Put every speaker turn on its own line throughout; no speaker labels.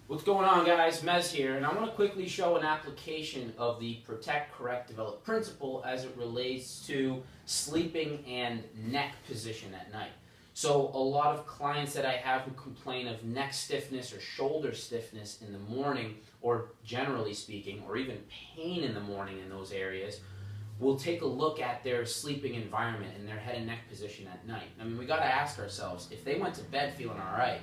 What's going on, guys? Mez here, and I want to quickly show an application of the Protect, Correct, Develop principle as it relates to sleeping and neck position at night. So a lot of clients that I have who complain of neck stiffness or shoulder stiffness in the morning, or generally speaking, or even pain in the morning in those areas, we'll take a look at their sleeping environment and their head and neck position at night. I mean, we got to ask ourselves, if they went to bed feeling all right,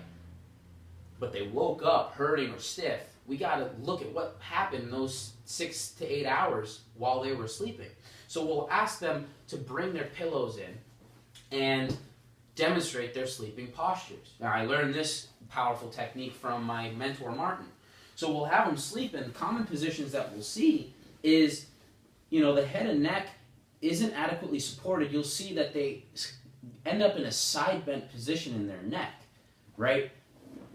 but they woke up hurting or stiff, we got to look at what happened in those 6 to 8 hours while they were sleeping. So we'll ask them to bring their pillows in and demonstrate their sleeping postures. Now, I learned this powerful technique from my mentor, Martin. So we'll have them sleep in common positions that we'll see is, the head and neck isn't adequately supported. You'll see that they end up in a side bent position in their neck, right?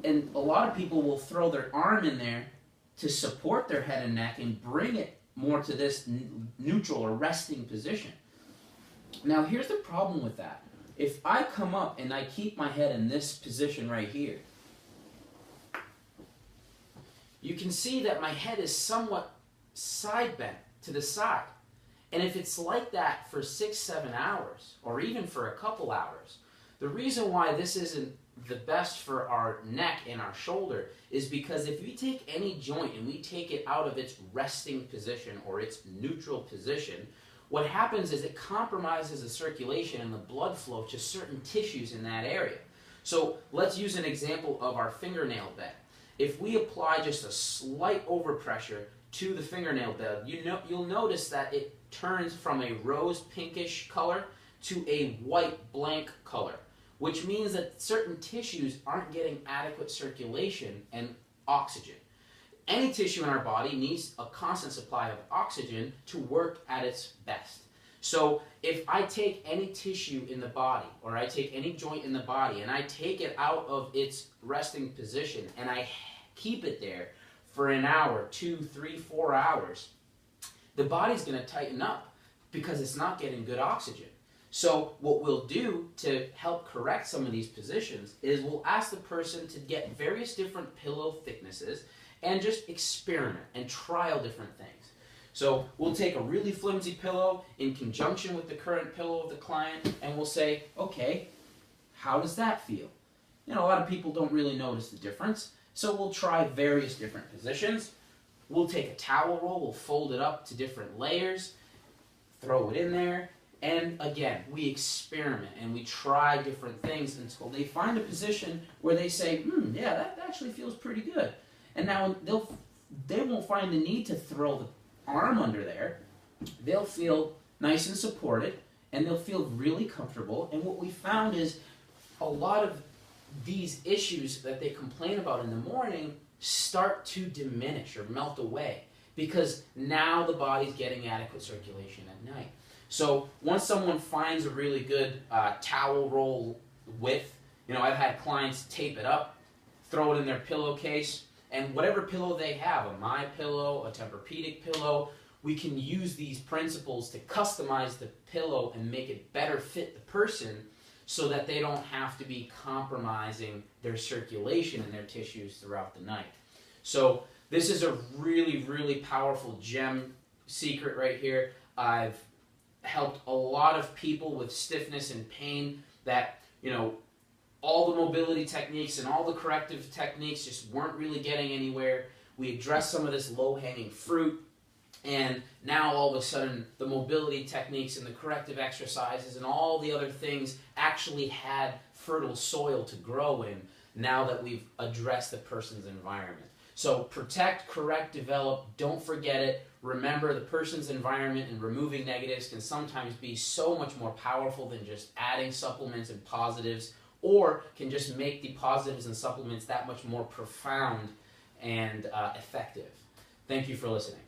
And a lot of people will throw their arm in there to support their head and neck and bring it more to this neutral or resting position. Now, here's the problem with that. If I come up and I keep my head in this position right here, you can see that my head is somewhat side bent to the side. And if it's like that for 6-7 hours, or even for a couple hours, the reason why this isn't the best for our neck and our shoulder is because if we take any joint and we take it out of its resting position or its neutral position, what happens is it compromises the circulation and the blood flow to certain tissues in that area. So let's use an example of our fingernail bed. If we apply just a slight overpressure to the fingernail bed, you'll notice that it turns from a rose pinkish color to a white blank color, which means that certain tissues aren't getting adequate circulation and oxygen. Any tissue in our body needs a constant supply of oxygen to work at its best. So if I take any tissue in the body, or I take any joint in the body, and I take it out of its resting position, and I keep it there for an hour, 2, 3, 4 hours, the body's going to tighten up because it's not getting good oxygen. So what we'll do to help correct some of these positions is we'll ask the person to get various different pillow thicknesses and just experiment and trial different things. So we'll take a really flimsy pillow in conjunction with the current pillow of the client, and we'll say, okay, how does that feel? A lot of people don't really notice the difference, so we'll try various different positions. We'll take a towel roll, we'll fold it up to different layers, throw it in there, and again, we experiment and we try different things until they find a position where they say, yeah, that actually feels pretty good. And now they won't find the need to throw the arm under there. They'll feel nice and supported, and they'll feel really comfortable. And what we found is a lot of these issues that they complain about in the morning start to diminish or melt away because now the body's getting adequate circulation at night. So once someone finds a really good towel roll width, I've had clients tape it up, throw it in their pillowcase, and whatever pillow they have, a MyPillow, a Tempur-Pedic pillow, we can use these principles to customize the pillow and make it better fit the person so that they don't have to be compromising their circulation and their tissues throughout the night. So this is a really, really powerful gem secret right here. I've helped a lot of people with stiffness and pain that, all the mobility techniques and all the corrective techniques just weren't really getting anywhere. We addressed some of this low-hanging fruit, and now all of a sudden the mobility techniques and the corrective exercises and all the other things actually had fertile soil to grow in now that we've addressed the person's environment. So protect, correct, develop, don't forget it. Remember, the person's environment and removing negatives can sometimes be so much more powerful than just adding supplements and positives, or can just make the positives and supplements that much more profound and effective. Thank you for listening.